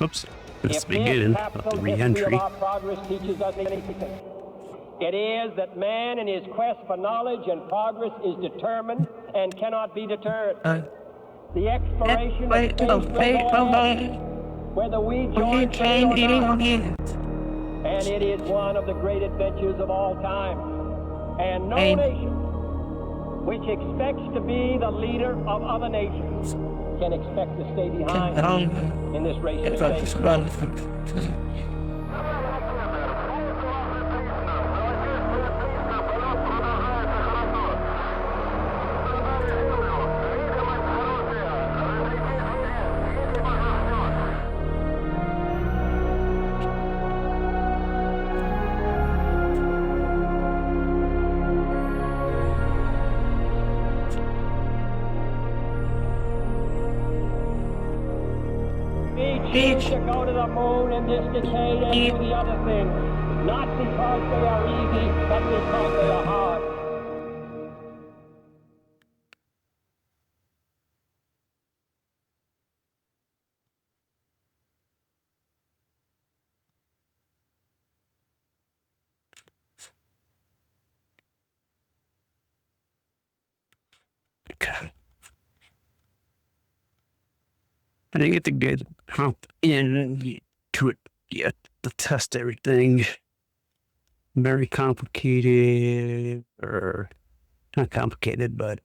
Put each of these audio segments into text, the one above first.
Oops. This If this beginning of the capsule history of reentry. our progress teaches us anything, it is that man in his quest for knowledge and progress is determined and cannot be deterred. The exploration of space will go ahead, whether we join it or not. And it is one of the great adventures of all time. And no nation which expects to be the leader of other nations can expect to stay behind in this race to space. We choose to go to the moon in this decade and do the other things, not because they are easy, but because they are hard. Okay. I didn't get to get hop into it yet to test everything. Very complicated, or not complicated, but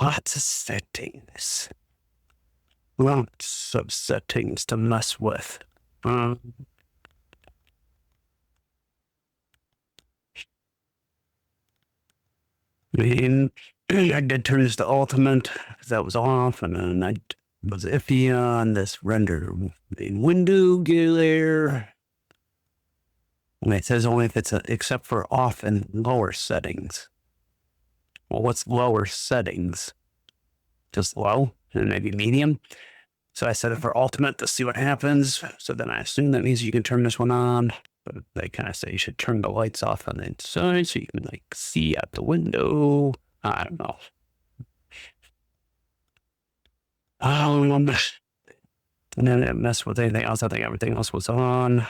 lots of settings. Lots of settings to mess with. I mean, I did turn this to ultimate because that was off, and then I was iffy on this render in window gear. And it says only if it's except for off and lower settings. Well, what's lower settings? Just low and maybe medium. So I set it for ultimate to see what happens. So then I assume that means you can turn this one on. But they kind of say you should turn the lights off on the inside so you can like see out the window. I don't know. And then it messed with anything else. I think everything else was on.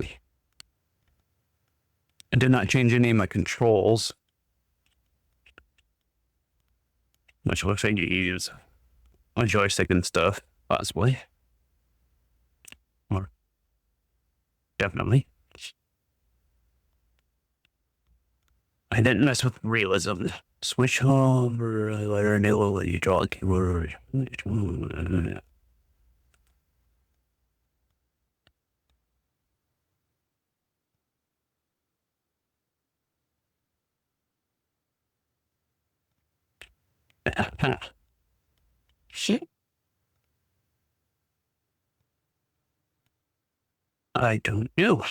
I did not change any of my controls, which looks like you use a joystick and stuff, possibly. Or definitely. I didn't mess with realism. Switch over, later and it will let you draw a keyboard. Shit. I don't know.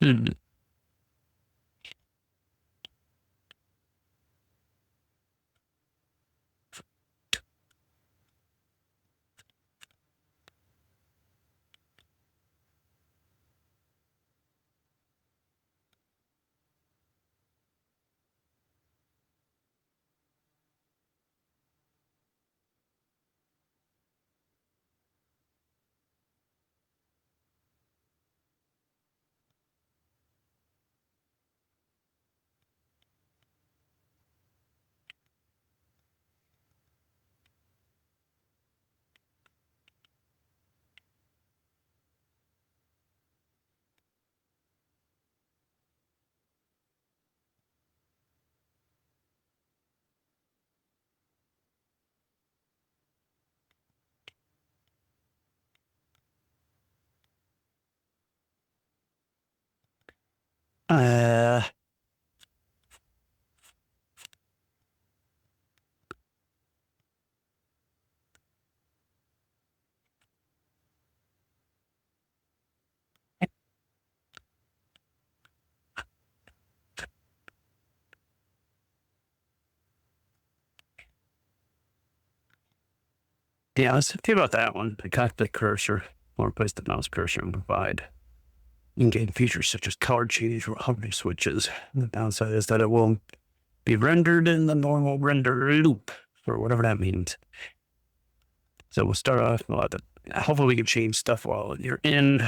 Hmm. Uh, Yeah, let's see about that one. The cockpit cursor, or replace the mouse cursor and provide in-game features such as color change or hovering switches. The downside is that it will be rendered in the normal render loop, or whatever that means. So we'll start off, hopefully we can change stuff while you're in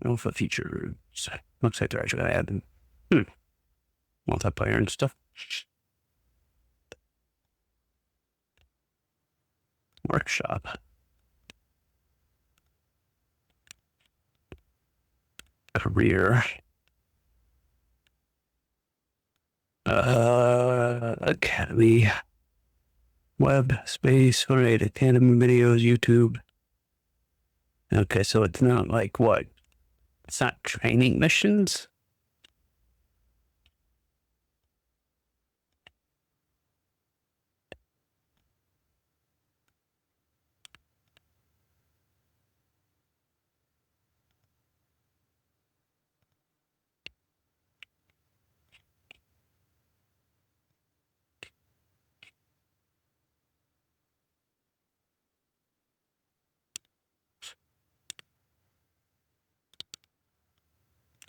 alpha features. Looks like they're actually adding multiplayer and stuff. Workshop. Career. Academy. Web, space, alright, Academy videos, YouTube. Okay, so it's not like what? It's not training missions?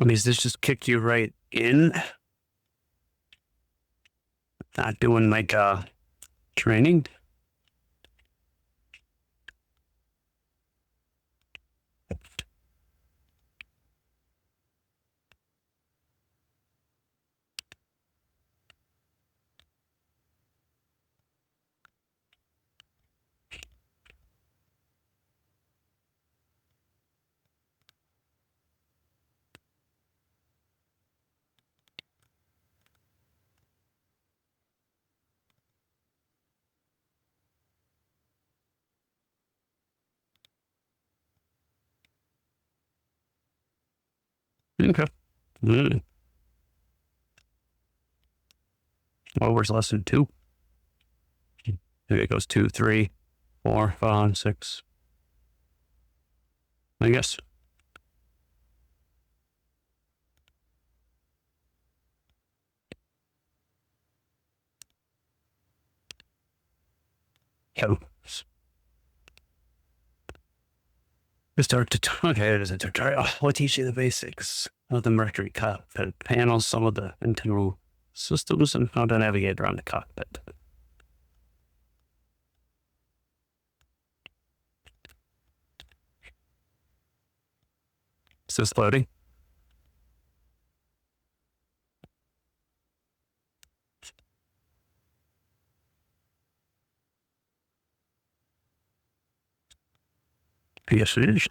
I mean, does this just kick you right in? Not doing like training? Okay. Well, where's lesson 2? Maybe it goes 2, 3, 4, 5, 6. I guess. Yo. Okay, it is a tutorial. We'll teach you the basics of the Mercury cockpit panels, some of the internal systems, and how to navigate around the cockpit. Is this loading? Yes, it is.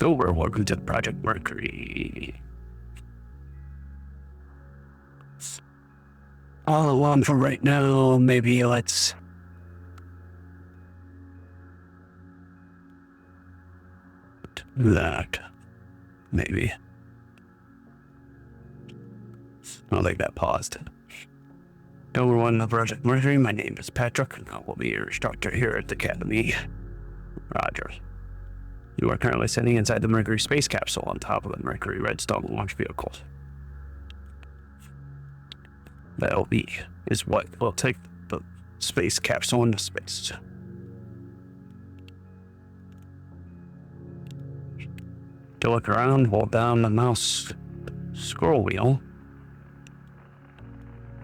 Over, welcome to Project Mercury. All along for right now, maybe let's do that. Maybe. I'll leave that paused. Ep.01 of Project Reentry. My name is Patrick, and I will be your instructor here at the Academy. Roger. You are currently sitting inside the Mercury space capsule on top of the Mercury Redstone launch vehicle. The LV is what will take the space capsule into space. To look around, hold down the mouse scroll wheel.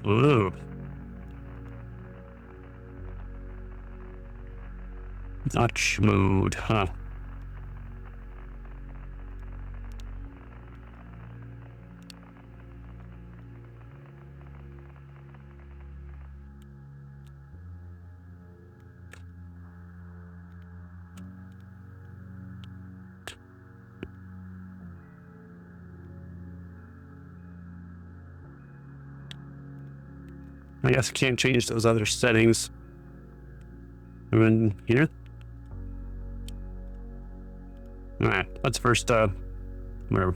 Ooh. Notch mode, huh? I guess I can't change those other settings. I'm in here. Alright, let's first, whatever.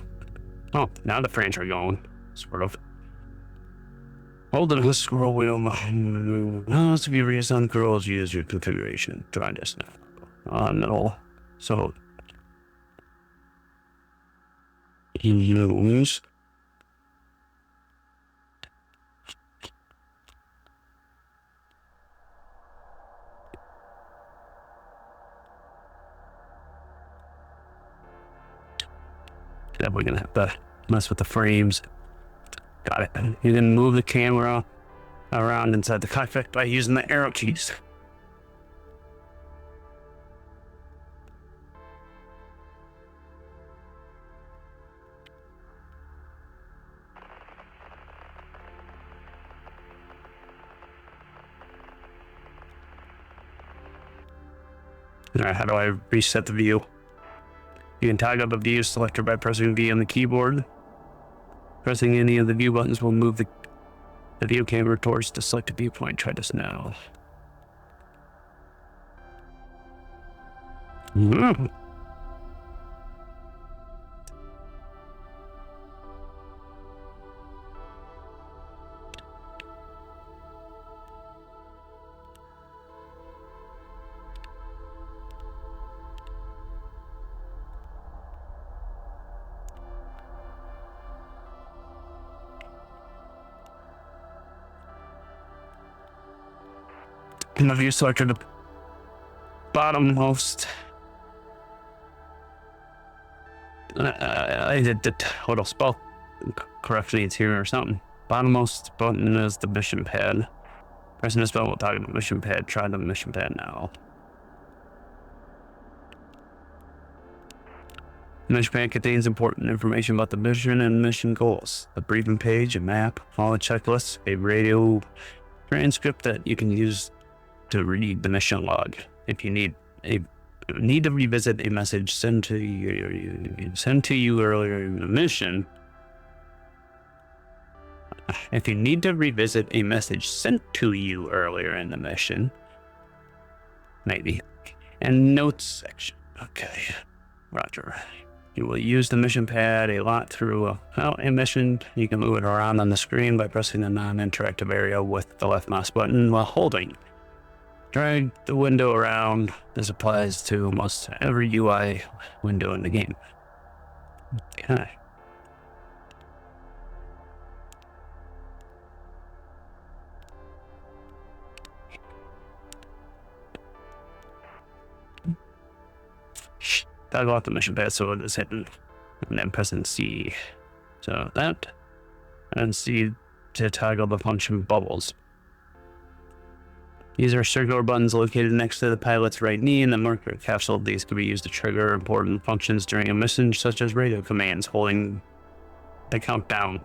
Oh, now the frames are going, sort of. Holding the scroll wheel. Most of you reason girls use your configuration. Try this now. No. So, Use. Then we're gonna have to mess with the frames. Got it. You can move the camera around inside the cockpit by using the arrow keys. All right, how do I reset the view? You can toggle the view selector by pressing V on the keyboard. Pressing any of the view buttons will move the view camera towards the selected viewpoint. Try this now. In the view selector, the bottommost. I did the total spell correctly. It's here or something. Bottommost button is the mission pad. Pressing this button will target the mission pad. Try the mission pad now. The mission pad contains important information about the mission and mission goals. A briefing page, a map, all the checklists, a radio transcript that you can use to read the mission log. If you need to revisit a message sent to you earlier in the mission. If you need to revisit a message sent to you earlier in the mission, maybe. And notes section. Okay, Roger. You will use the mission pad a lot through a mission. You can move it around on the screen by pressing the non-interactive area with the left mouse button while holding. Drag the window around. This applies to almost every UI window in the game. Okay. Toggle off the mission pad so it is hidden, and then pressing C. So that, and C to toggle the function bubbles. These are circular buttons located next to the pilot's right knee in the marker capsule. These can be used to trigger important functions during a mission, such as radio commands, holding the countdown.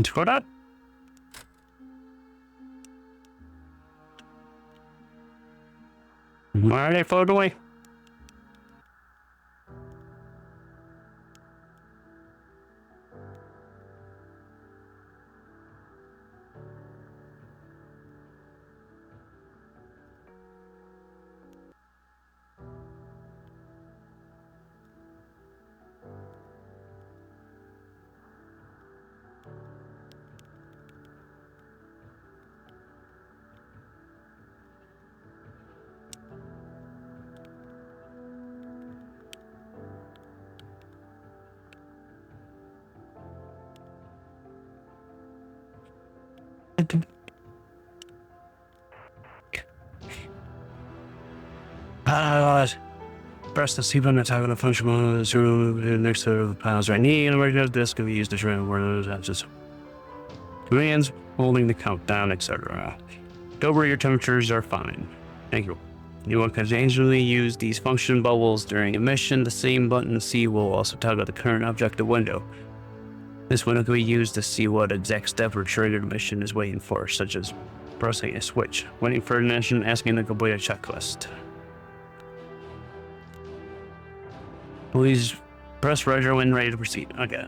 Scroll that. Why are they floating away? Press the C button to toggle the function mode next to the pilot's right knee, and the disk can be used to show where that's just commands, holding the countdown, etc. Over your temperatures are fine. Thank you. You will occasionally use these function bubbles during a mission. The same button C will also toggle the current objective window. This window can be used to see what exact step or trigger the mission is waiting for, such as pressing a switch, waiting for ignition, asking to complete a checklist. Please press Roger when ready to proceed. Okay.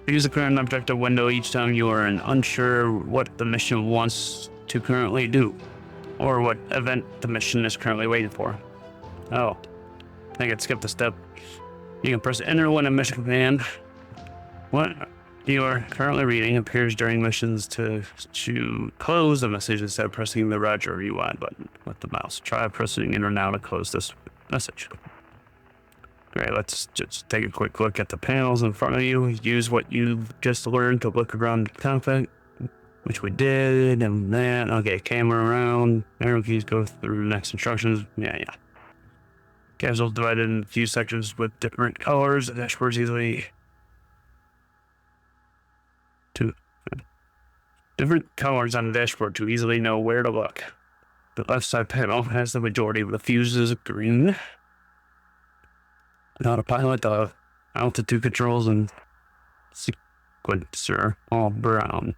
Use the current objective window each time you are unsure what the mission wants to currently do, or what event the mission is currently waiting for. Oh, I think I'd skipped a step. You can press enter when a mission command. What you are currently reading appears during missions to close the message instead of pressing the Roger or rewind button with the mouse. Try pressing enter now to close this message. Alright, let's just take a quick look at the panels in front of you. Use what you've just learned to look around the cockpit, which we did, and then, okay, camera around, arrow keys go through the next instructions. Yeah. Capsules divided in a few sections with different colors. The dashboard's easily different colors on the dashboard to easily know where to look. The left side panel has the majority of the fuses green. Autopilot, altitude controls, and sequencer all brown.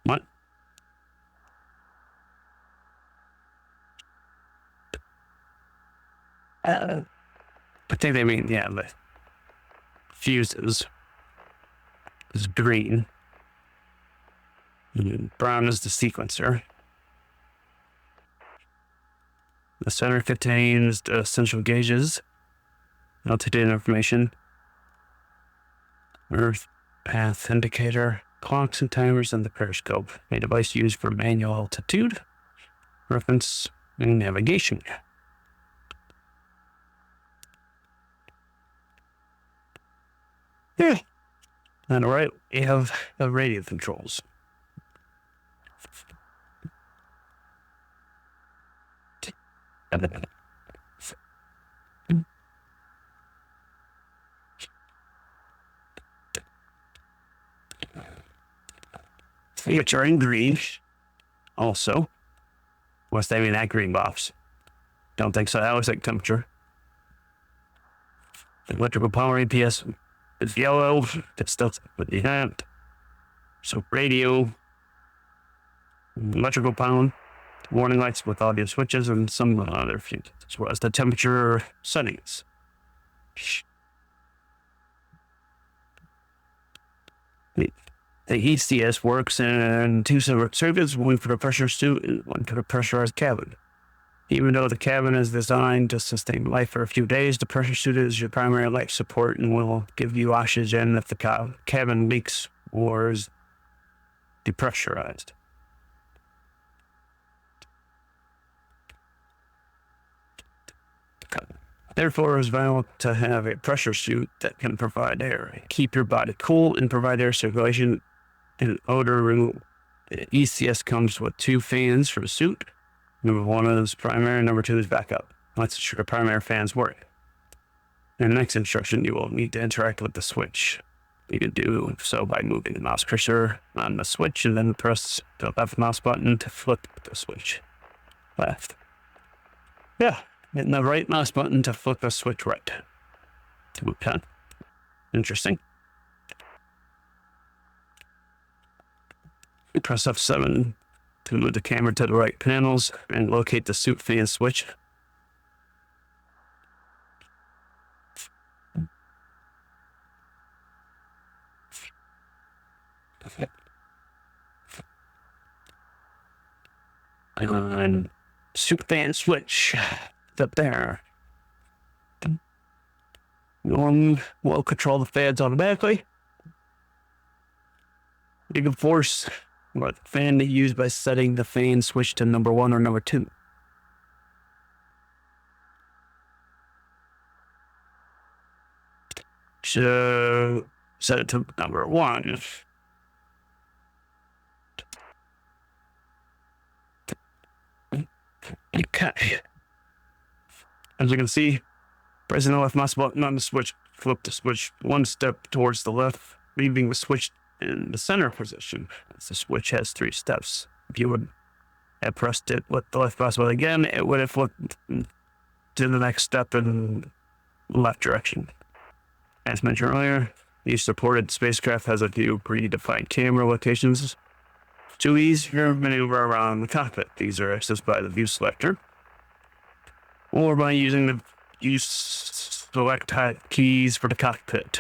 What? I think they mean, yeah, the fuses is green. Brown is the sequencer. The center contains the essential gauges, altitude information, Earth path indicator, clocks and timers, and the periscope, a device used for manual altitude, reference, and navigation. Yeah. And right, we have the radio controls. Which are in green. Also, what's that mean, that green box? Don't think so. That looks like temperature. Electrical power APS is yellow. That's still with the hand. So radio, electrical power, warning lights with audio switches, and some other fuses, as well as the temperature settings. The ECS works in two separate circuits, one for the pressure suit and one for the pressurized cabin. Even though the cabin is designed to sustain life for a few days, the pressure suit is your primary life support and will give you oxygen if the cabin leaks or is depressurized. Therefore, it's vital to have a pressure suit that can provide air, keep your body cool, and provide air circulation and odor removal. The ECS comes with two fans for the suit. Number one is primary, number two is backup. Let's ensure the primary fans work. In the next instruction, you will need to interact with the switch. You can do so by moving the mouse cursor on the switch and then press the left mouse button to flip the switch left. Yeah. Hitting the right mouse button to flip the switch right. Okay. Interesting. Press F7 to move the camera to the right panels and locate the suit fan switch. Okay. And suit fan switch. Up there. Will control the fans automatically. You can force the fan to use by setting the fan switch to number 1 or number 2. So set it to number 1. Okay. As you can see, pressing the left mouse button on the switch, flip the switch one step towards the left, leaving the switch in the center position. As the switch has 3 steps. If you would I pressed it with the left mouse button again, it would have flipped to the next step in left direction. As mentioned earlier, the supported spacecraft has a few predefined camera locations to ease your maneuver around the cockpit. These are accessed by the view selector or by using the view select keys for the cockpit.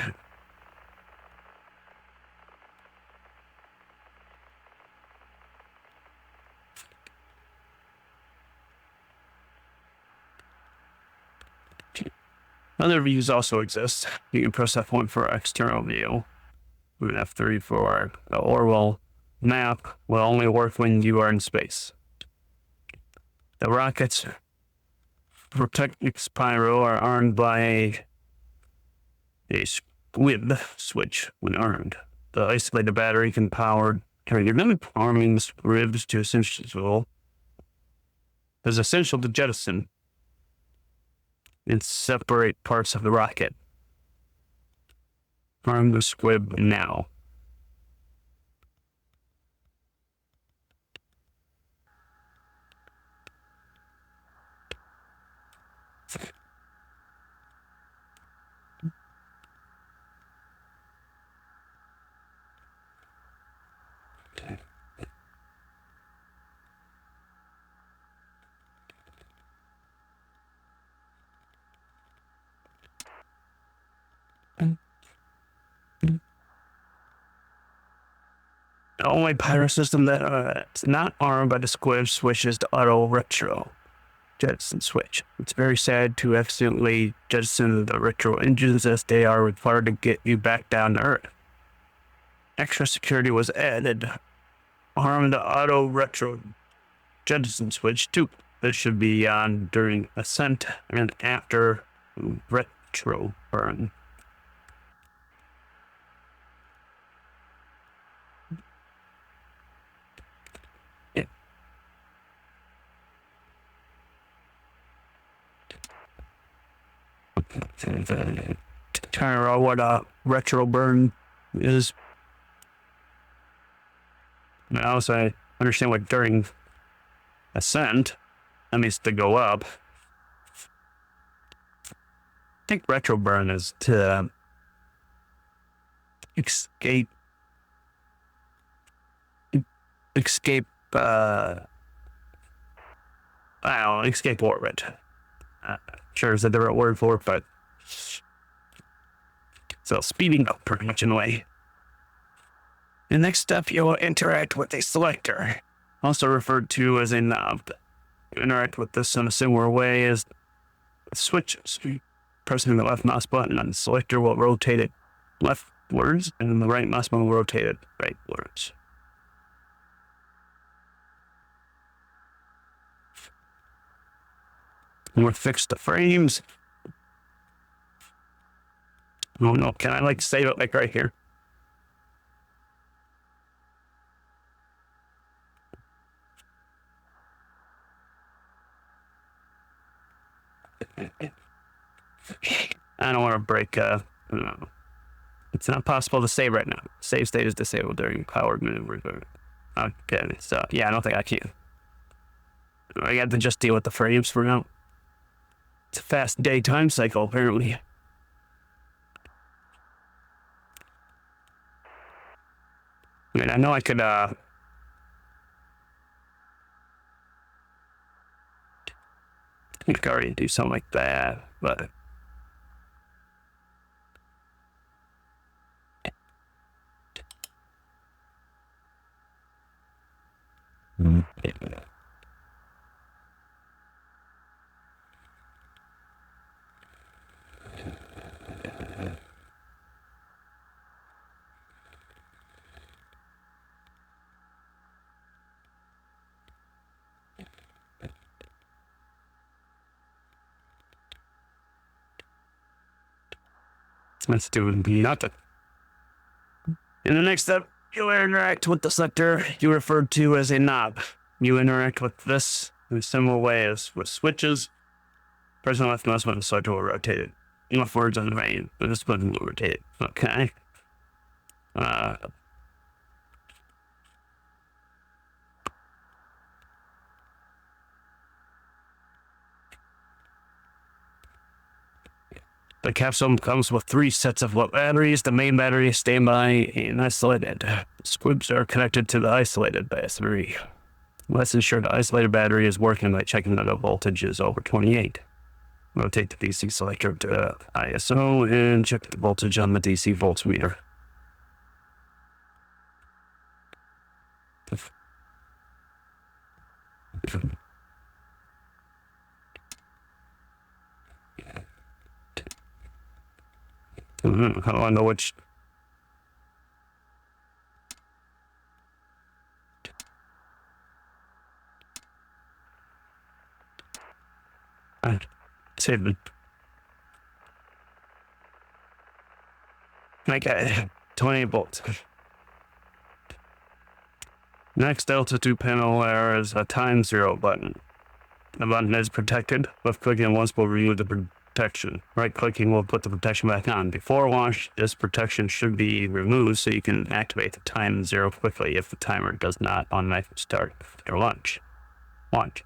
Other views also exist. You can press F1 for external view, and F3 for the Orwell map will only work when you are in space. The rockets protect Spyro are armed by a squib switch when armed. The isolated battery can power your limit, arming the squibs to essential is essential to jettison and separate parts of the rocket. Arm the squib now. The only pirate system that's not armed by the squib switch is the auto retro jettison switch. It's very sad to accidentally jettison the retro engines as they are required to get you back down to Earth. Extra security was added. Arm the auto retro jettison switch too. This should be on during ascent and after retro burn. Trying to what a retro burn is. And also, I understand what during ascent, that means to go up. I think retro burn is to escape, I don't know, escape orbit. Sure is a different word for it, but so speeding up pretty much in a way. The next step, you will interact with a selector, also referred to as a knob. You interact with this in a similar way as switches. Pressing the left mouse button on the selector will rotate it leftwards, and the right mouse button will rotate it rightwards. We'll fix the frames. Oh no, can I like save it like right here? I don't want to break, no. It's not possible to save right now. Save state is disabled during powered maneuvers. Okay, so yeah, I don't think I can. I got to just deal with the frames for now. It's a fast daytime cycle, apparently. I mean, I know I could, I could already do something like that, but it's meant to do nothing. In the next step, you interact with the selector you referred to as a knob. You interact with this in a similar way as with switches. Pressing left mouse button, the selector will rotate it. Leftwards on the right, but this button will rotate it. Okay. The capsule comes with 3 sets of low batteries. The main battery is standby and isolated. Squibs are connected to the isolated battery. Let's ensure the isolated battery is working by checking that the voltage is over 28. Rotate the DC selector to ISO and check the voltage on the DC voltmeter. How do I know which? Save it. Okay, 28 volts. Next Delta 2 panel there is a time 0 button. The button is protected. Left clicking once will remove the protection. Right clicking will put the protection back on. Before launch, this protection should be removed so you can activate the time 0 quickly if the timer does not automatically start your launch. Launch.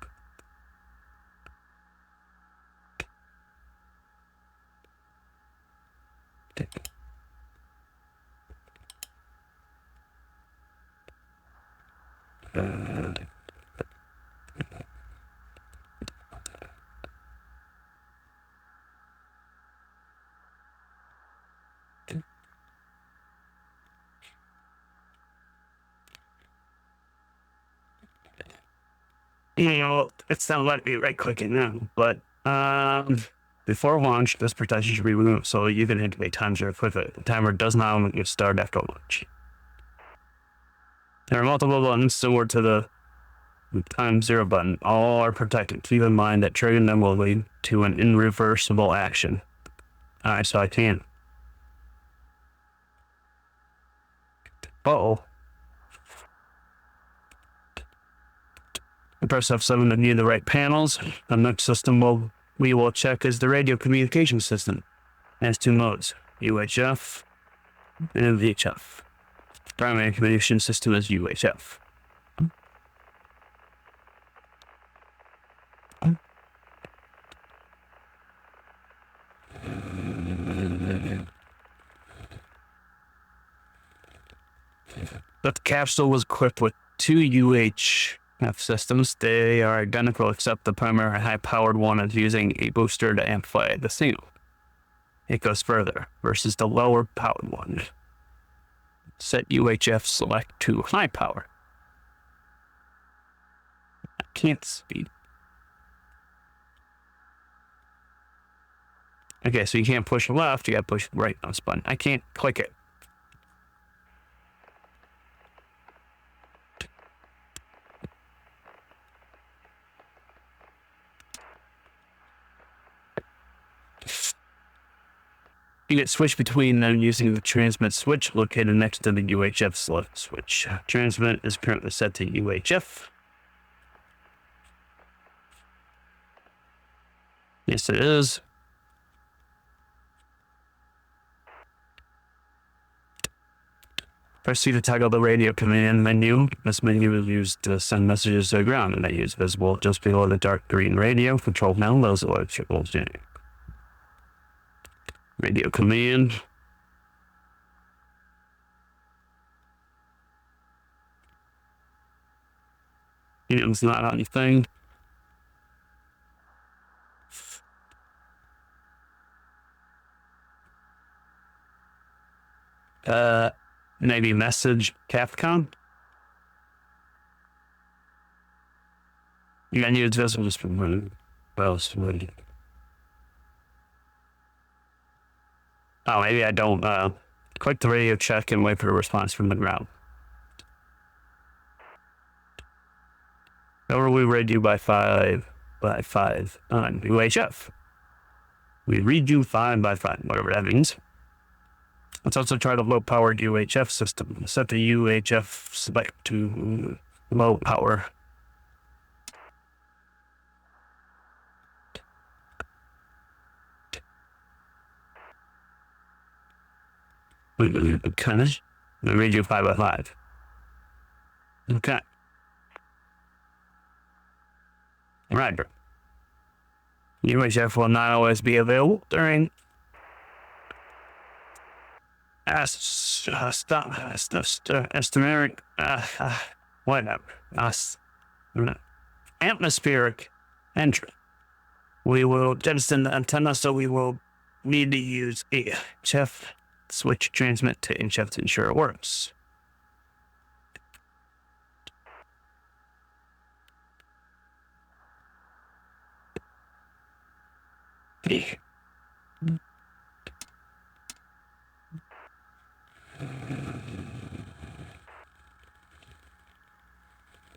You know, it's not letting me right clicking now, but before launch, this protection should be removed so you can activate time 0 quickly. The timer does not get started after launch. There are multiple buttons similar to the time 0 button. All are protected. Keep in mind that triggering them will lead to an irreversible action. Alright, so I can. Press F7 to view the right panels. The next system we will check is the radio communication system. It has 2 modes, UHF and VHF. Primary communication system is UHF. The capsule was equipped with 2 UHF systems. They are identical except the primary high-powered one is using a booster to amplify the signal. It goes further versus the lower-powered one. Set UHF select to high power. I can't speed. Okay, so you can't push left, you gotta push right on this button. I can't click it. You get switch between them using the transmit switch located next to the UHF select switch. Transmit is currently set to UHF. Yes, it is. Press C to toggle the radio command menu. This menu is used to send messages to the ground, and they is visible just below the dark green radio. Control panel, those electricals. Radio command. It's not on anything. Maybe message Capcom. You gotta use this one just for Oh, maybe I don't. Click the radio check and wait for a response from the ground. Or we read you by 5 on UHF. We read you 5 by 5, whatever that means. Let's also try the low-powered UHF system. Set the UHF select to low power. Kind of. We read you 5 by 5. Okay. Right. UHF will not always be available during estimeric, whatever, atmospheric entry. We will jettison the antenna, so we will need to use a HF switch transmit to HF to ensure it works. Okay.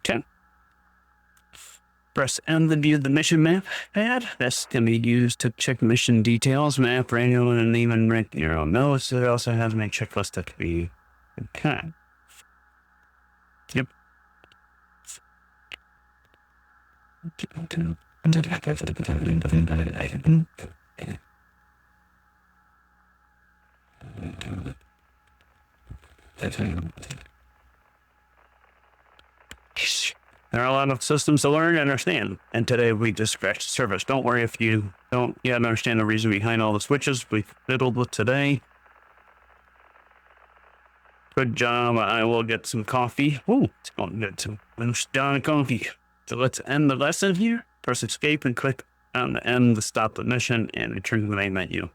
10. Press M to view the mission map pad. This can be used to check mission details, map, radio, and even rank your own notes. It also has a checklist that can be okay. Yep. There are a lot of systems to learn and understand, and today we just scratched the surface. Don't worry if you don't yet understand the reason behind all the switches we fiddled with today. Good job. I will get some coffee. Ooh, it's going to get some down coffee. So let's end the lesson here. Press escape and click on the end to stop the mission and return to the main menu.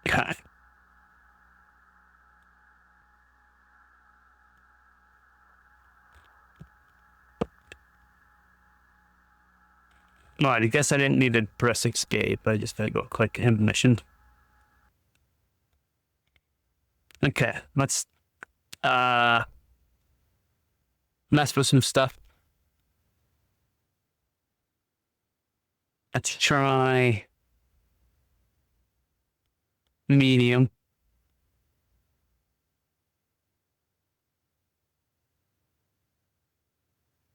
Okay. All right, I guess I didn't need to press escape. I just gotta go click end mission. Okay, let's mess with some stuff. Let's try medium.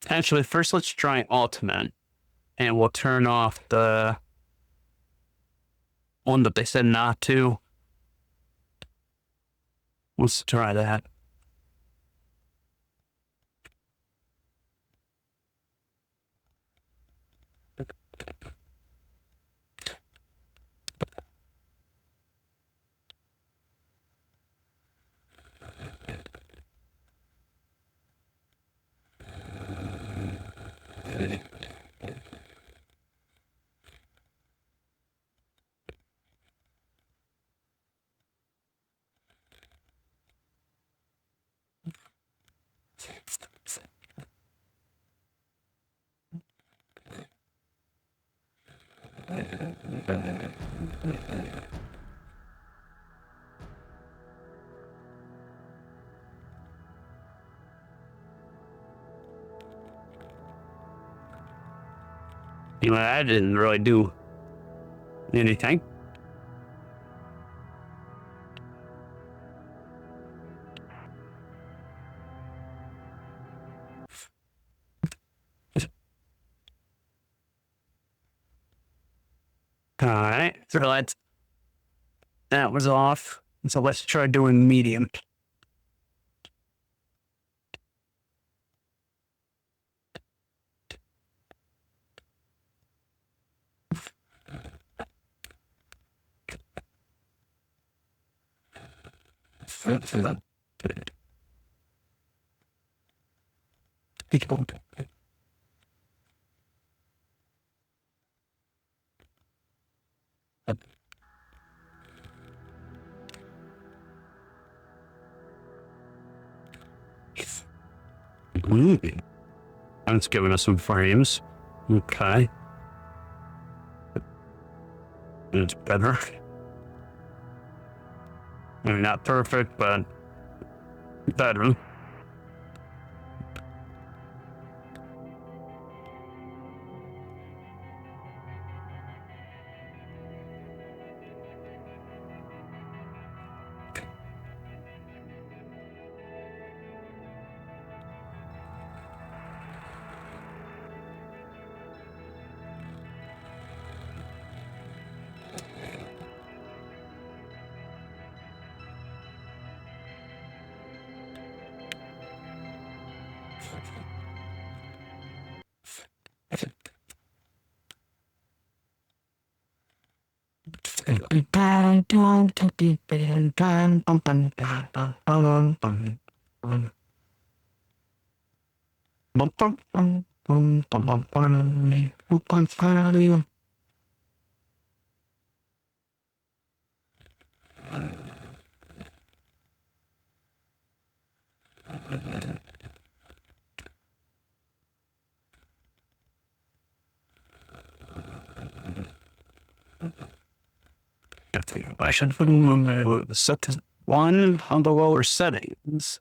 Actually, first let's try ultimate, and we'll turn off the one that they said not to. Let's try that. You know, I didn't really do anything. All right, so that was off. So let's try doing medium. And it's giving us some frames. Okay. It's better. Maybe not perfect, but better. I should set one on the lower settings,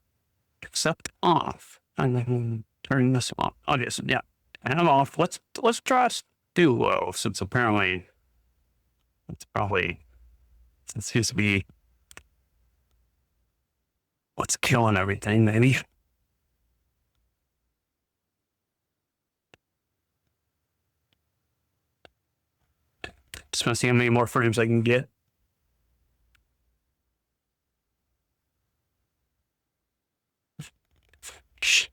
except off, and then turn this on. Okay, so yeah, and I'm off. Let's try duo, since apparently it's probably it seems to be what's killing everything. Maybe. Just want to see how many more frames I can get. Shh.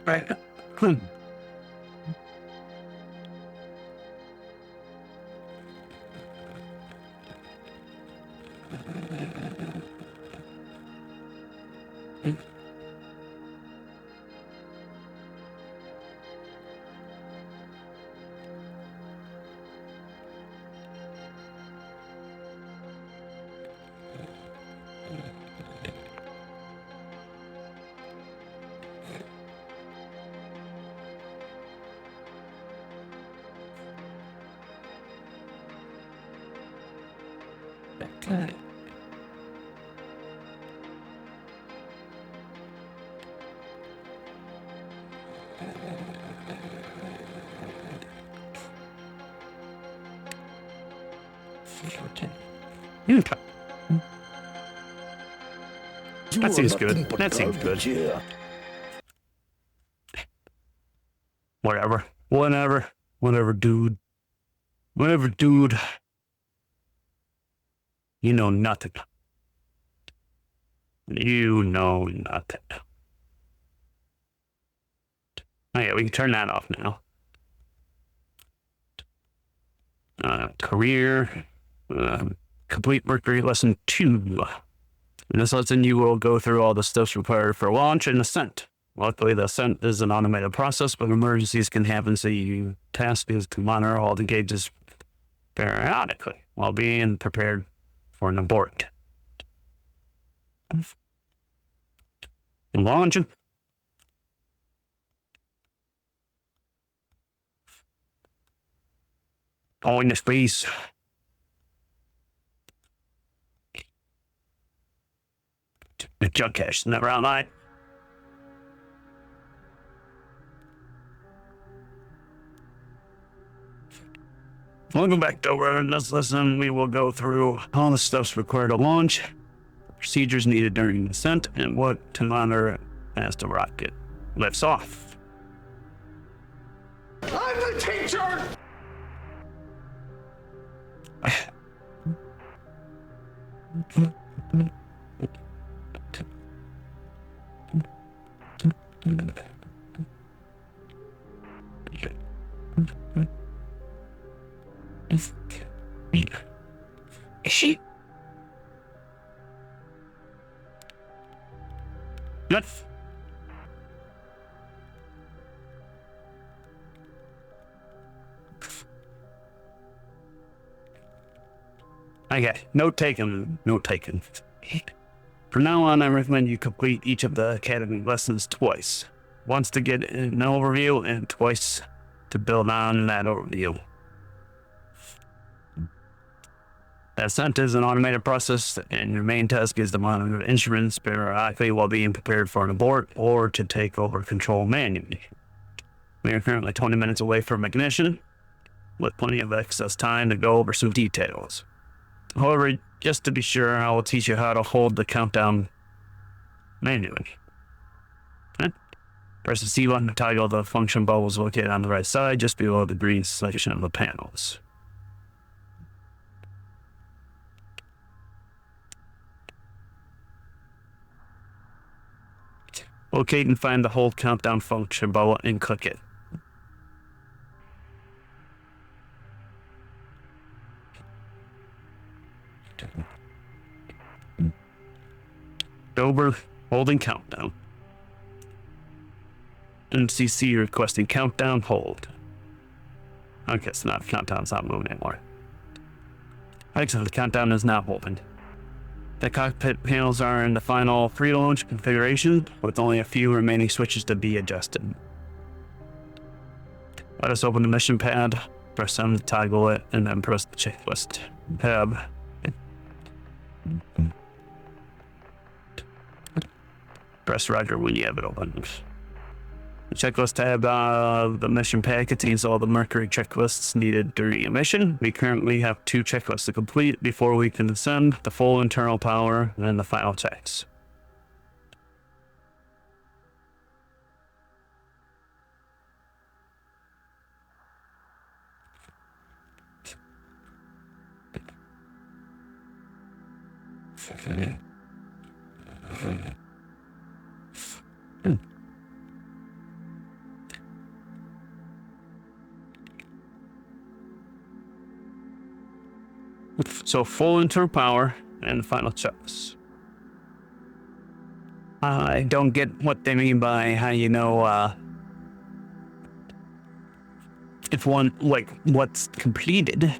Right. That seems good. That seems good. Whatever. Whatever, dude. Whatever, dude. You know nothing. You know nothing. Oh yeah, we can turn that off now. Career. Complete Mercury Lesson 2. In this lesson, you will go through all the steps required for launch and ascent. Luckily, the ascent is an automated process, but emergencies can happen, so your task is to monitor all the gauges periodically while being prepared for an abort. Launching. Going to space. The junk cache, isn't that around line? Welcome back to where in this lesson we will go through all the steps required to launch, procedures needed during ascent, and what to monitor as the rocket lifts off. I'm the teacher! Is she? Yes. Okay, note taken. From now on, I recommend you complete each of the academy lessons twice. Once to get an overview and twice to build on that overview. Ascent is an automated process, and your main task is to monitor the instruments periodically while being prepared for an abort or to take over control manually. We are currently 20 minutes away from ignition, with plenty of excess time to go over some details. However, just to be sure, I will teach you how to hold the countdown manually. Okay. Press the C button to toggle the function bubbles located on the right side, just below the green section of the panels. Locate and find the hold countdown function bubble and click it. Over holding countdown. MCC requesting countdown hold. Okay, it's not countdown's not moving anymore. Excellent, the countdown is now holding. The cockpit panels are in the final pre-launch configuration, with only a few remaining switches to be adjusted. Let us open the mission pad, press M to toggle it, and then press the checklist tab. Press Roger when you have it open. The checklist tab of the mission pad contains all the Mercury checklists needed during a mission. We currently have 2 checklists to complete before we can send the full internal power and the final checks. So full internal power and final checks. I don't get what they mean by how you know if one, like, what's completed.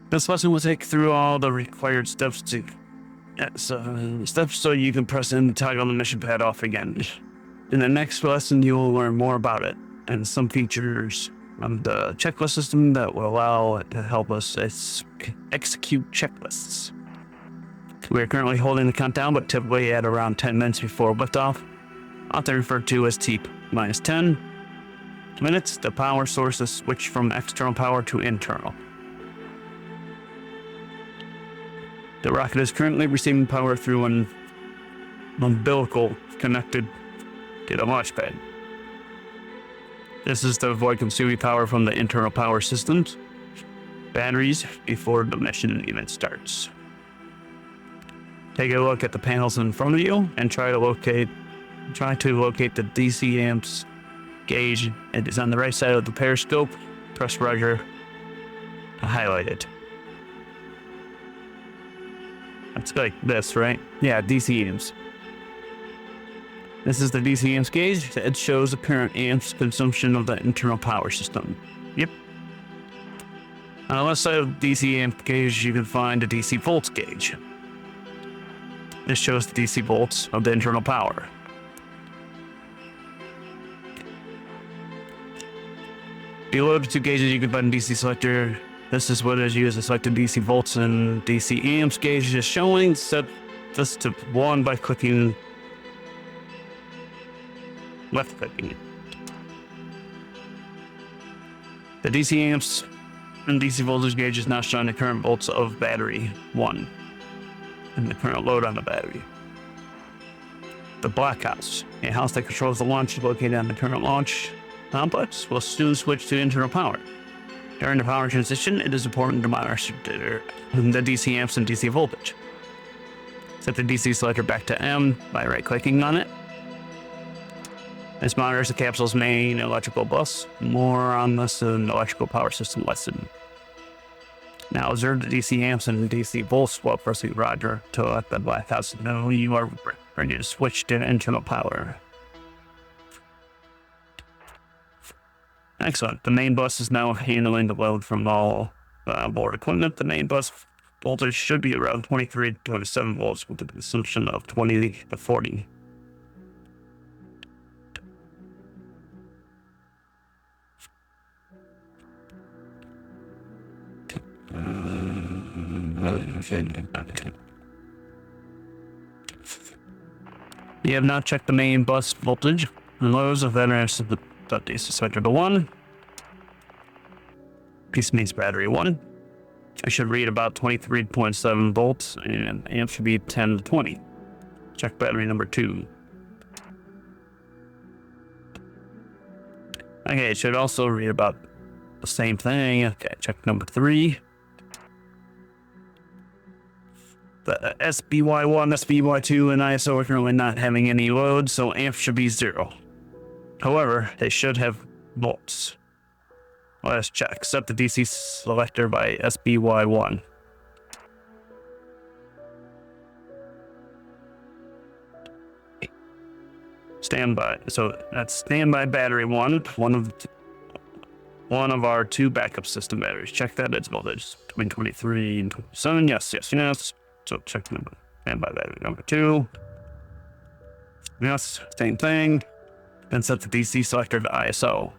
This lesson will take through all the required steps to so you can press in to toggle the mission pad off again. In the next lesson, you will learn more about it and some features of the checklist system that will allow it to help us execute checklists. We are currently holding the countdown, but typically at around 10 minutes before liftoff, often referred to as TEEP. Minus 10 minutes, the power source is switched from external power to internal. The rocket is currently receiving power through an umbilical connected to the launch pad. This is to avoid consuming power from the internal power systems, batteries, before the mission even starts. Take a look at the panels in front of you and try to locate the DC amps gauge. It is on the right side of the periscope. Press Roger to highlight it. It's like this, right? Yeah, DC amps. This is the DC amps gauge. It shows the current amps consumption of the internal power system. Yep. On the left side of the DC amp gauge, you can find a DC volts gauge. This shows the DC volts of the internal power. Below the 2 gauges, you can find a DC selector. This is what is used to select the DC volts and DC amps gauge is showing. Set this to 1 by clicking left clicking it. The DC amps and DC voltage gauge is now showing the current volts of battery 1 and the current load on the battery. The black house, a house that controls the launch located on the current launch complex, will soon switch to internal power. During the power transition, it is important to monitor the DC amps and DC voltage. Set the DC selector back to M by right-clicking on it. This monitors the capsule's main electrical bus. More on this in electrical power system lesson. Now observe the DC amps and DC volts while pressing Roger to let the black house know you are ready to switch to internal power. Excellent. The main bus is now handling the load from all board equipment. The main bus voltage should be around 23 to 27 volts with a consumption of 20 to 40. You have not checked the main bus voltage and lows of that answer the DC sector to 1. This means battery 1. I should read about 23.7 volts and amp should be 10 to 20. Check battery number 2. Okay, it should also read about the same thing. Okay, check number 3. The SBY1, SBY2, and ISO are currently not having any load, so amp should be 0. However, they should have volts. Let's check. Set the DC selector by SBY1. Standby. So that's standby battery 1. One of our 2 backup system batteries. Check that its voltage between 23 and 27. Yes. So check standby battery number 2. Yes, same thing. Then set the DC selector to ISO.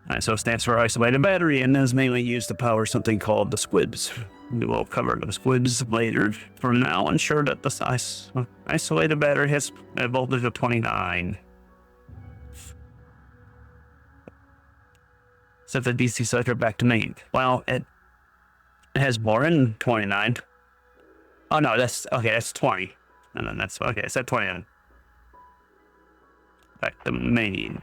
ISO stands for isolated battery and is mainly used to power something called the squibs. We will cover the squibs later. For now, ensure that the isolated battery has a voltage of 29. Set the DC selector back to main. Well, it has more than 29. Oh no, that's 20. And then that's okay, set 29. Back to main.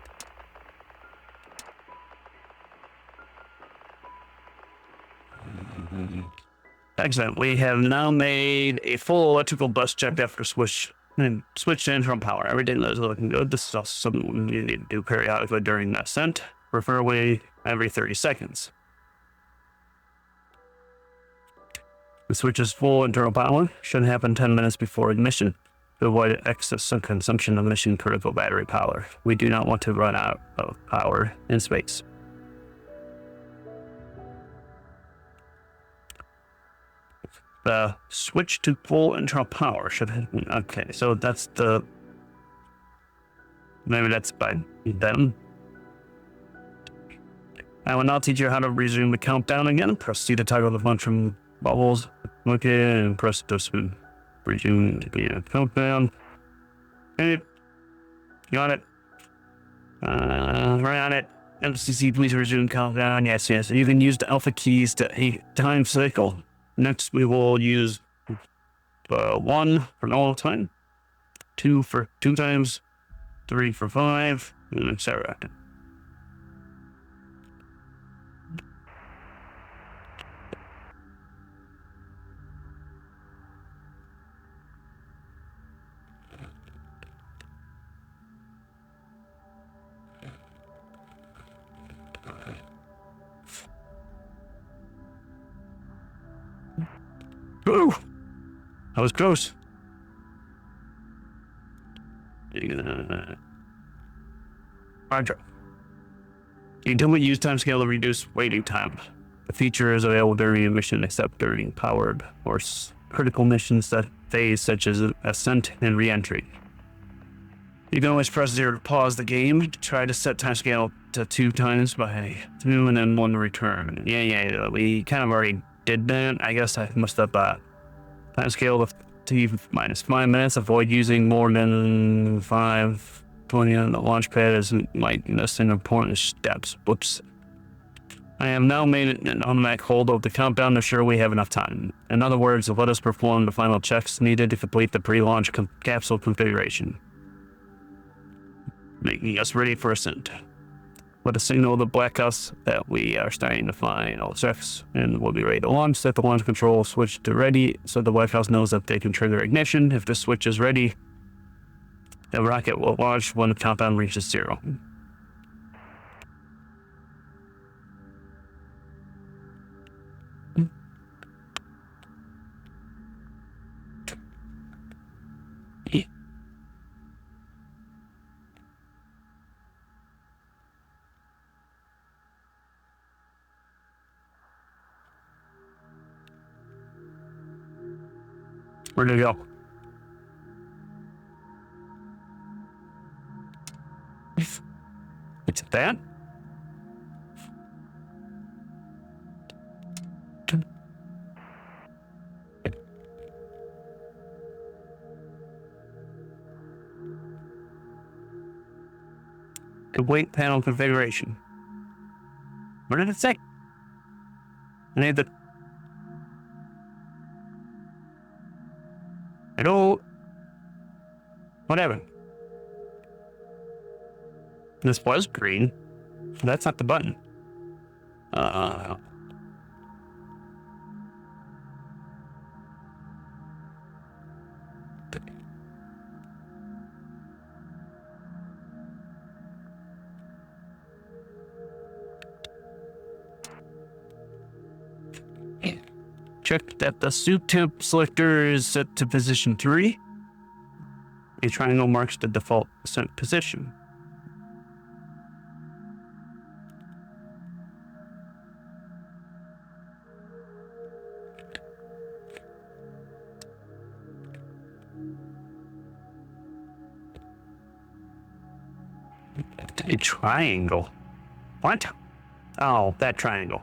Excellent. We have now made a full electrical bus check after switched in from power. Everything is looking good. This is also something we need to do periodically during the ascent, preferably every 30 seconds. The switch is full internal power. Should happen 10 minutes before ignition to avoid excess consumption of mission critical battery power. We do not want to run out of power in space. The switch to full internal power should have, okay, so that's maybe that's by them. I will now teach you how to resume the countdown again. Press C to toggle the function bubbles. Okay, and press this to resume the countdown. Okay, you on it? Right on it. MCC, please resume countdown. Yes. You can use the alpha keys to a time cycle. Next, we will use 1 for normal time, 2 for 2 times, 3 for 5, and etc. Woo! That was close. Roger. Until we use timescale to reduce waiting time. The feature is available during a mission except during powered or critical missions that phase such as ascent and reentry. You can always press 0 to pause the game to try to set timescale to 2 times by 2 and then 1 to return. Yeah, we kind of already did that. I guess I must have timescale to T minus 5 minutes. Avoid using more than 5:20 on the launch pad as it might miss an important steps. Whoops. I have now made an automatic hold of the countdown to ensure we have enough time. In other words, let us perform the final checks needed to complete the pre-launch capsule configuration, making us ready for ascent. Let us signal the Black House that we are starting to find all checks and we'll be ready to launch. Set the launch control switch to ready so the Black House knows that they can trigger ignition. If the switch is ready, the rocket will launch when the countdown reaches 0. Where'd it go? It's that? Complete panel configuration. What did it say? I need the... Hello? Whatever. This was green. That's not the button. Check that the soup temp selector is set to position 3. A triangle marks the default set position. A triangle? What? Oh, that triangle.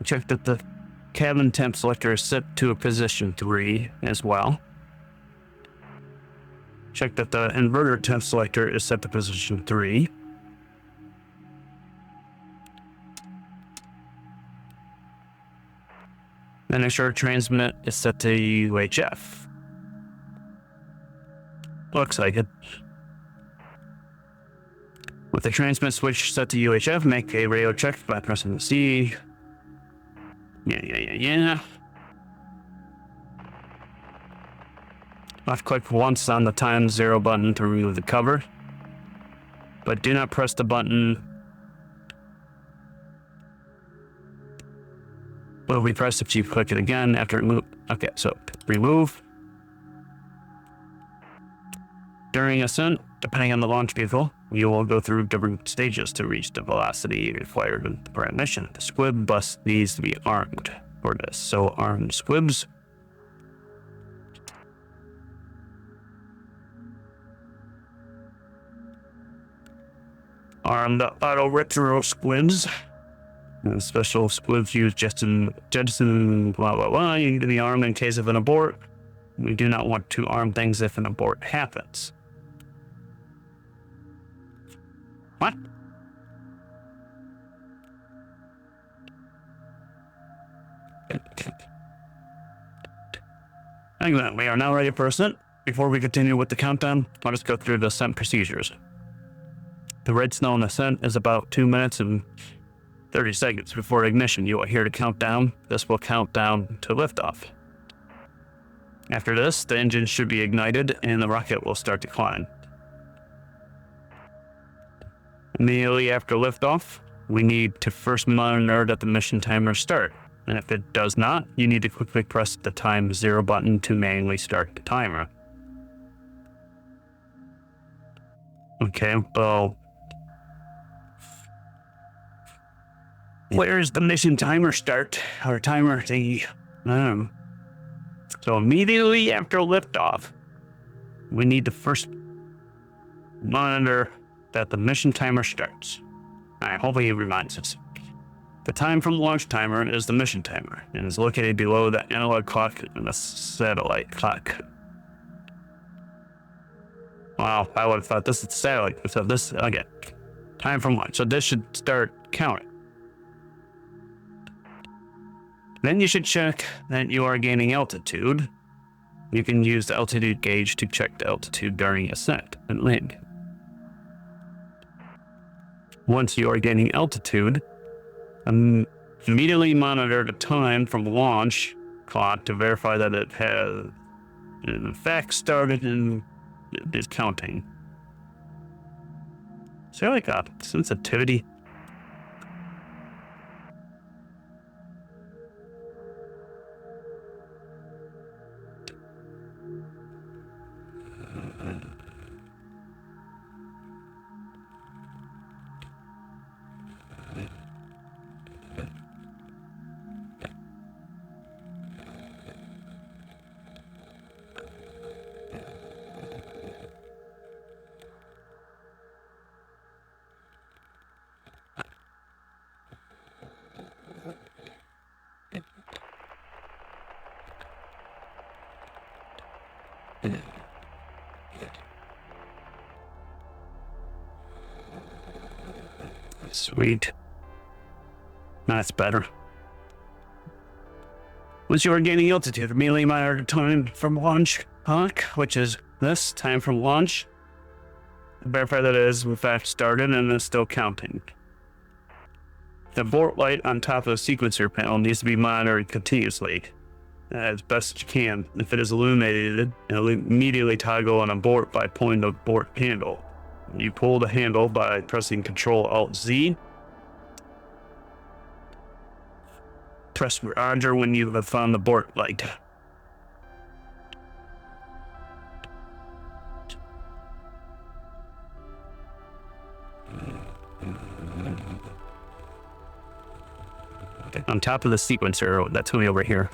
Check that the cabin temp selector is set to a position 3 as well. Check that the inverter temp selector is set to position 3. Then ensure transmit is set to UHF. Looks like it. With the transmit switch set to UHF, make a radio check by pressing the C. Yeah. Left click once on the time 0 button to remove the cover, but do not press the button. Will be pressed if you click it again after remove. Okay, so remove. During ascent, depending on the launch vehicle, you will go through different stages to reach the velocity required for a mission. The squib bus needs to be armed for this, so arm squibs. Arm the auto retro squibs. And special squibs use jettison, blah blah blah. You need to be armed in case of an abort. We do not want to arm things if an abort happens. What? Excellent. We are now ready for ascent. Before we continue with the countdown, let us go through the ascent procedures. The redstone ascent is about 2 minutes and 30 seconds before ignition. You will hear the countdown. This will count down to liftoff. After this, the engine should be ignited and the rocket will start to climb. Immediately after liftoff, we need to first monitor that the mission timer start. And if it does not, you need to quickly press the time 0 button to manually start the timer. Okay, well, where's the mission timer start? Or timer thingy? So immediately after liftoff, we need to first monitor that the mission timer starts. Alright, hopefully it reminds us. The time from the launch timer is the mission timer, and is located below the analog clock and the satellite clock. Wow, I would have thought this is the satellite. So this, again, time from launch. So this should start counting. Then you should check that you are gaining altitude. You can use the altitude gauge to check the altitude during ascent and landing. Once you are gaining altitude, immediately monitor the time from launch clock to verify that it has, in fact, started and is counting. Is there like a sensitivity? Sweet. That's better. Once you are gaining altitude, immediately monitor time from launch clock, which is this time from launch. Verify that it is in fact started and is still counting. The abort light on top of the sequencer panel needs to be monitored continuously, as best as you can. If it is illuminated, it'll immediately toggle on abort by pulling the abort handle. You pull the handle by pressing Ctrl-Alt-Z. Press Roger when you have found the abort light. On top of the sequencer, that's going to be over here.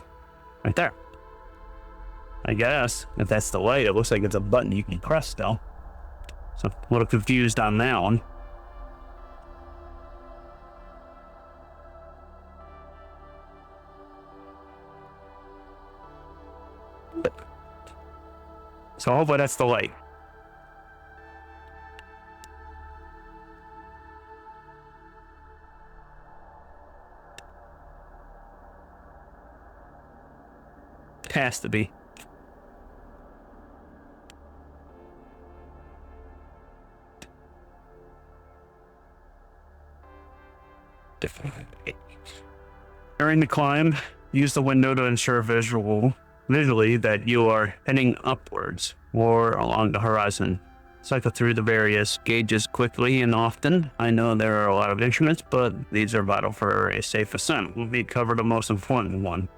Right there. I guess, if that's the light, it looks like it's a button you can press still. So, a little confused on that one. So hopefully that's the light. It has to be. During the climb, use the window to ensure visually that you are heading upwards or along the horizon. Cycle through the various gauges quickly and often. I know there are a lot of instruments, but these are vital for a safe ascent. We'll cover the most important one.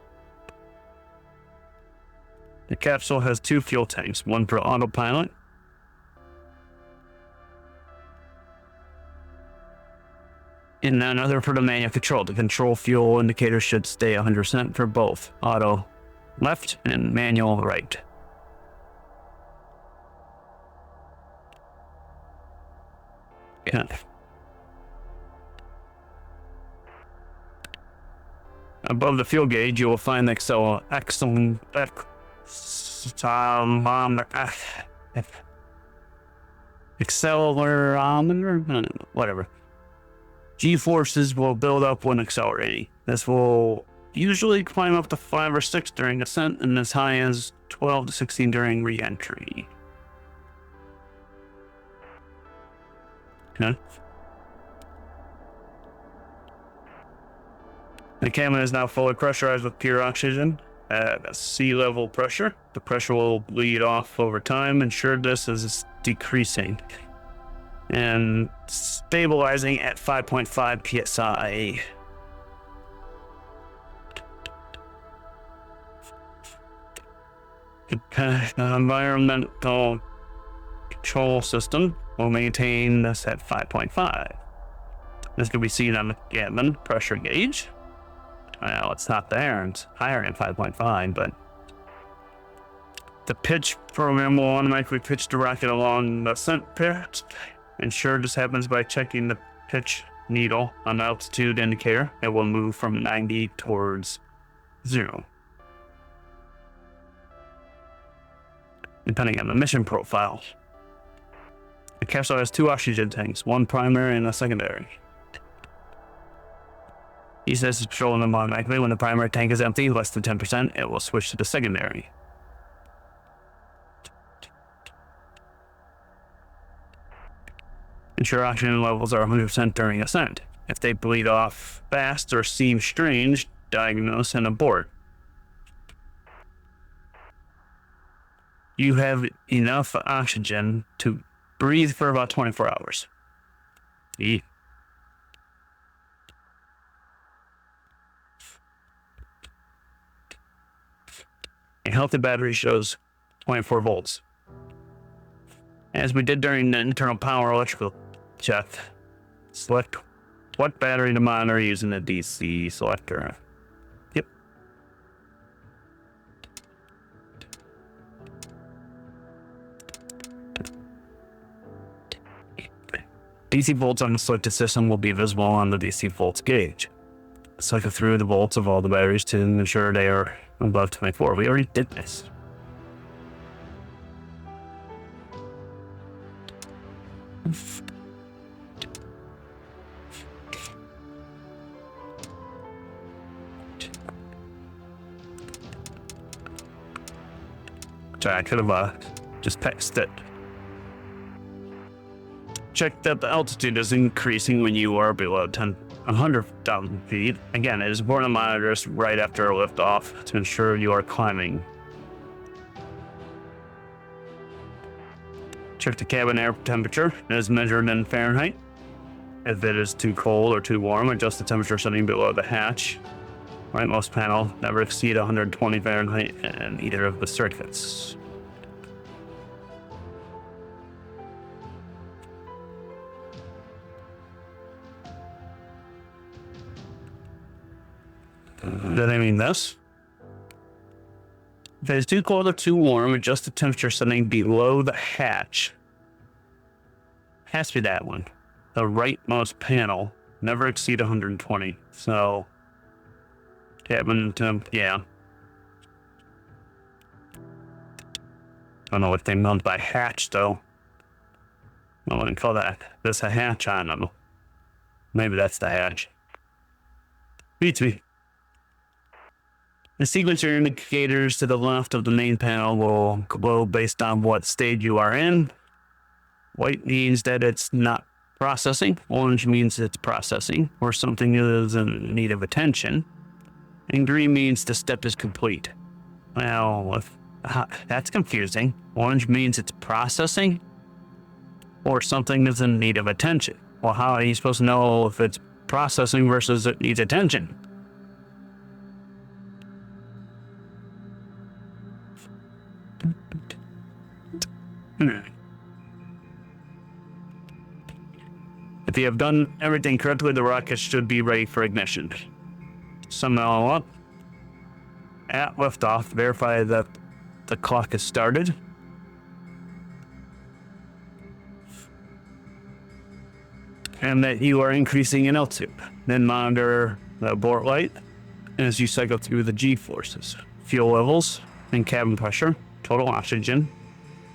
The capsule has 2 fuel tanks, one for autopilot and another for the manual control. The control fuel indicator should stay 100% for both auto left and manual right. Yeah. Above the fuel gauge, you will find the accelerometer, whatever. G-forces will build up when accelerating. This will usually climb up to 5 or 6 during ascent and as high as 12 to 16 during re-entry. Okay. The cabin is now fully pressurized with pure oxygen at sea level pressure. The pressure will bleed off over time. Ensure this is decreasing and stabilizing at 5.5 psi. The environmental control system will maintain this at 5.5. This can be seen on the cabin pressure gauge. Well, it's not there, it's higher than 5.5, but the pitch program will automatically pitch the rocket along the ascent path. Ensure this happens by checking the pitch needle on the altitude indicator. It will move from 90 towards 0. Depending on the mission profile. The capsule has 2 oxygen tanks, one primary and a secondary. He says it's patrolling them automatically. When the primary tank is empty, less than 10%, it will switch to the secondary. Ensure oxygen levels are 100% during ascent. If they bleed off fast or seem strange, diagnose and abort. You have enough oxygen to breathe for about 24 hours. A healthy battery shows 24 volts. As we did during the internal power electrical check, select what battery to monitor using the DC selector. Yep. DC volts on the selected system will be visible on the DC volts gauge. Cycle through the volts of all the batteries to ensure they are above 24. We already did this. Sorry, I could have just passed it. Check that the altitude is increasing when you are below 100,000 feet. Again, it is important to monitor this right after a liftoff to ensure you are climbing. Check the cabin air temperature. It is measured in Fahrenheit. If it is too cold or too warm, adjust the temperature setting below the hatch. Rightmost panel, never exceed 120 Fahrenheit in either of the circuits. Did I mean this? If it is too cold or too warm, adjust the temperature setting below the hatch. Has to be that one. The rightmost panel, never exceed 120. So, cabin temp, yeah. I don't know what they meant by hatch, though. I wouldn't call that. There's a hatch on them. Maybe that's the hatch. Beats me. The sequencer indicators to the left of the main panel will glow based on what stage you are in. White means that it's not processing. Orange means it's processing, or something is in need of attention. And green means the step is complete. Well, that's confusing. Orange means it's processing, or something is in need of attention. Well, how are you supposed to know if it's processing versus it needs attention? If you have done everything correctly, the rocket should be ready for ignition. Sum it all up. At liftoff, verify that the clock is started. And that you are increasing in altitude. Then monitor the abort light as you cycle through the G-forces, fuel levels, and cabin pressure, total oxygen,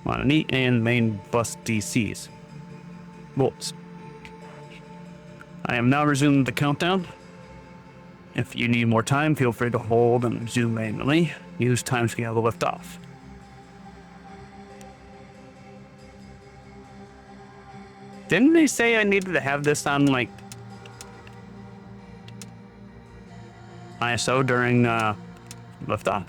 quantity, and main bus DCs. Volts. I am now resuming the countdown. If you need more time, feel free to hold and resume manually. Use timescale to lift off. Didn't they say I needed to have this on, like, ISO during liftoff?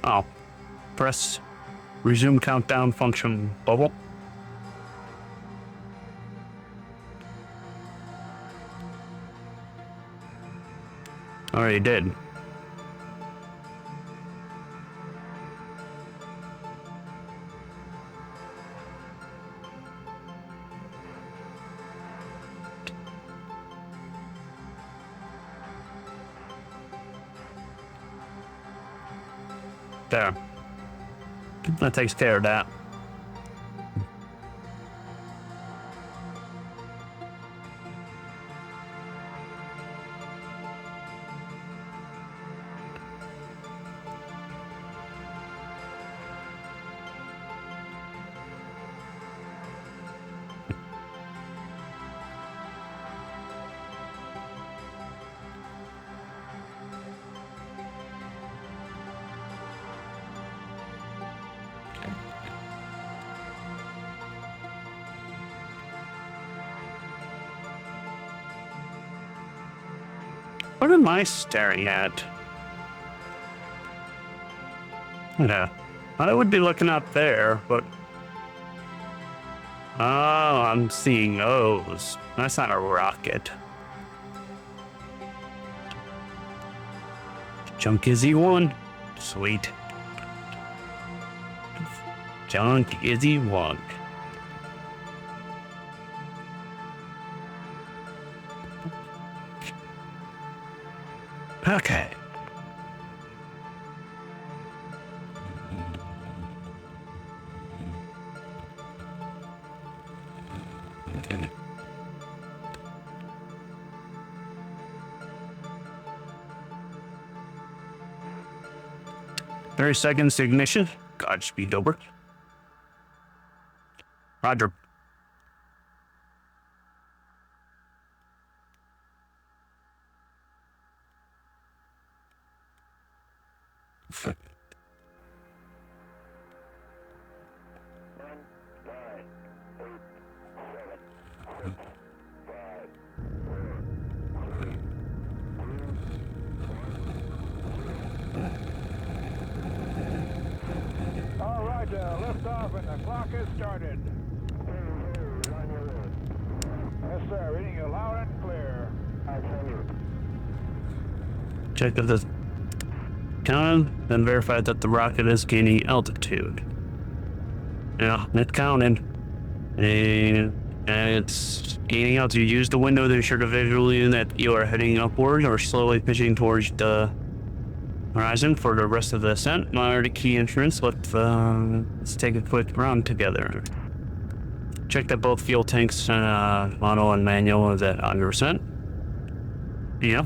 Oh, press resume countdown function bubble. Already did. There. That takes care of that. What am I staring at? Yeah, I would be looking up there, but... Oh, I'm seeing those. That's not a rocket. Junk Izzy 1. Sweet. Junk Izzy 1. Okay. 30 seconds to ignition. Godspeed over. Roger. All right, lift off and the clock has started. Yes, sir. Reading you loud and clear. Check if this counted, then verify that the rocket is gaining altitude. Yeah, it's counting. And it's gaining altitude. Use the window to ensure visually that you are heading upward or slowly pitching towards the horizon for the rest of the ascent. Monitor the key instruments. Let's take a quick round together. Check that both fuel tanks, auto and manual, is at 100%. Yeah.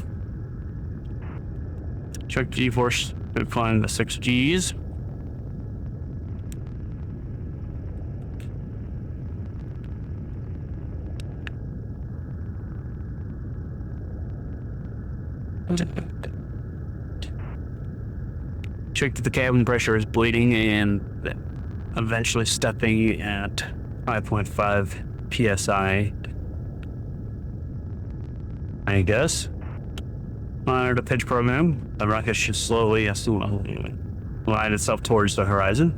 Check G-force to find the 6 Gs. Check that the cabin pressure is bleeding and eventually stepping at 5.5 psi. I guess. Monitor the pitch program. The rocket should slowly line itself towards the horizon.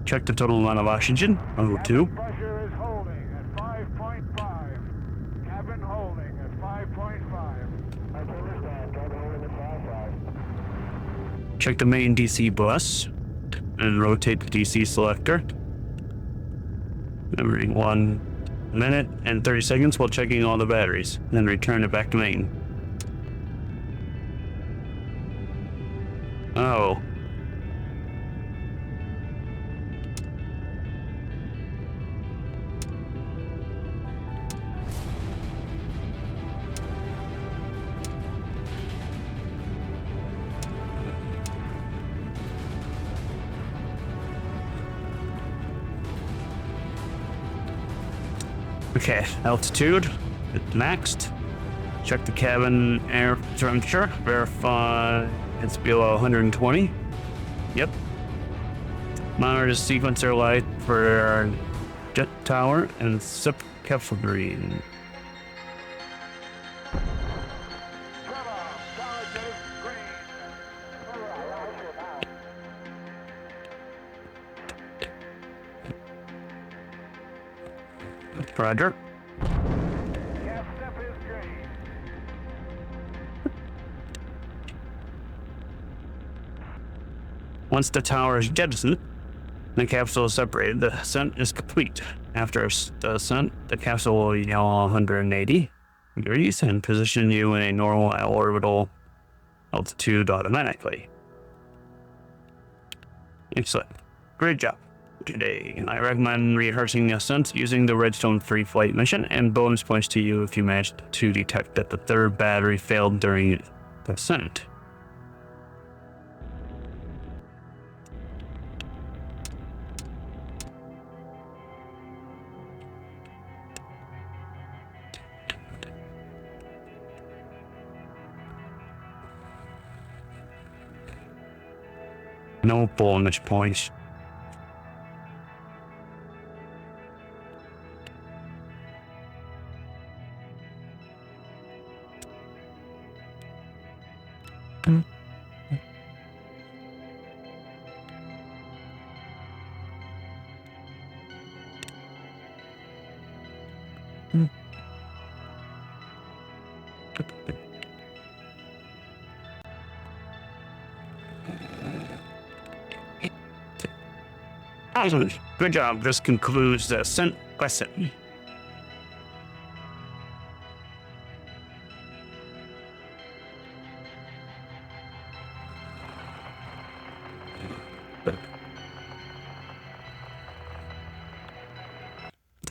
Check the total amount of oxygen. O2. Pressure is holding at 5.5. Cabin holding at 5.5. I understand. Cabin holding at 5.5. Check the main DC bus and rotate the DC selector. Every 1 minute and 30 seconds while checking all the batteries. Then return it back to main. Oh. Okay, altitude maxed. Check the cabin air temperature. Verify it's below 120. Yep. Monitor the sequencer light for jet tower and sip capsule green. Roger. Gas step is green. Once the tower is jettisoned, the capsule is separated. The ascent is complete. After the ascent, the capsule will yell 180 degrees and position you in a normal orbital altitude automatically. Excellent. Great job today. I recommend rehearsing the ascent using the Redstone free flight mission, and bonus points to you if you manage to detect that the third battery failed during the ascent. No bonus points. Awesome. Good job. This concludes the ascent lesson.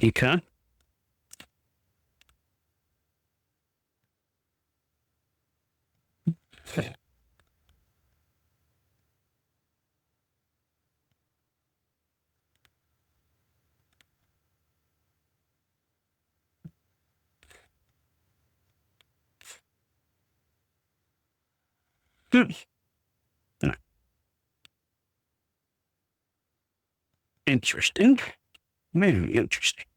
Okay. Interesting. Very interesting.